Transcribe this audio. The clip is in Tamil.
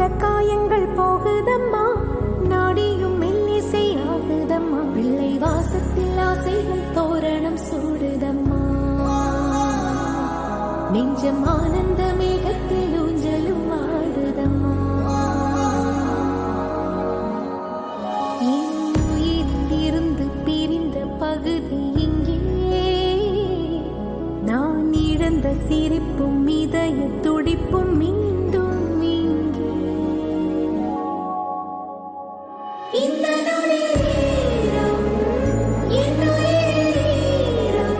கொண்ட காயங்கள் போகுதம்மா, நாடியும் மெல்லிசை ஆகுதம்மா, பிள்ளை வாசத்தில் ஆசைகள் தோரணம் சூடுதம்மா, நெஞ்சம் ஆனந்த மேகத்தில் ஊஞ்சலும் ஆடுதம்மா. என் உயிரிலிருந்து பிரிந்த பகுதி இங்கே, நான் இழந்த சிரிப்பும் இதய துடிப்பும்